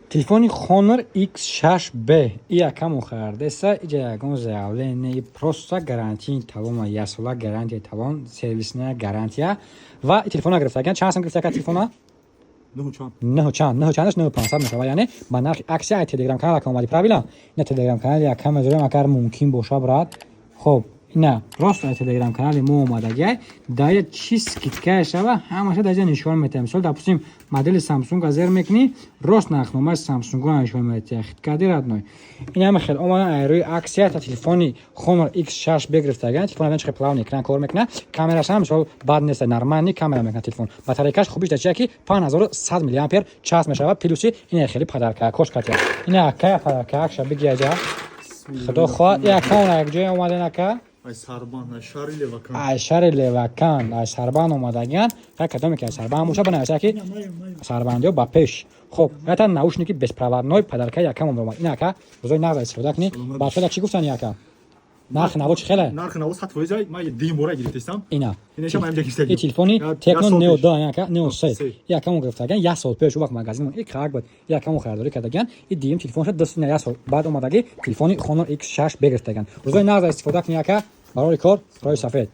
Телефони Honor X6B якам хардеса иҷагон заявление просто гарантии талон ясола гарантия талон сервисная гарантия ва телефона гирифтаган чанд сум гирифтага телефона 9,500 мешава яъне ба нархи аксия телеграм канал омади правила ина телеграм канали якам мезурем акар мумкин боша брат хоб ина просто телеграм канали мо омадагиай дар чи скидка шава ҳамаша дар нишон метаҳем мисол допустим модели Samsung азер мекунӣ рост нархномаи Samsung нишон метаҳем хиткади радной ин ҳама хел омадан айрои аксия та телефони Honor X6B гирифтаган телефон чиқи плавни экран кор мекунад камераш ҳам мисол бад нест нормальни камера мекунад телефон батарейкаш хубиш дар чияки 5100 мАh час мешава плюси ин хели подарка кош катя ина акая подарка акша бигиаҷа худо хоҳад якон якҷоя омаден ака шари левакан ай сарбан омадаган як кадоме ки сарбан боша банависа ки сарбандиё ба пеш хоб ята наушники беспроводной подарка якам омад ин ака бузои нағд истифода кунӣ бачаҳода чӣ гуфтани ака нархи наво чӣ хеле нархи наво 100% ман дим бора гирифтам ина инеша ман гирифтам ин телефони Tecno Neo 2 ака Neo 3 якам гирифтаган як сол пеш вақт магазин ик хак буд якам харидорӣ кардаган ин дим телефонша дасти як сол баъд омадаги телефони Honor X6B гирифтаган бузои нағд истифода кунӣ ака барори кор рои сафед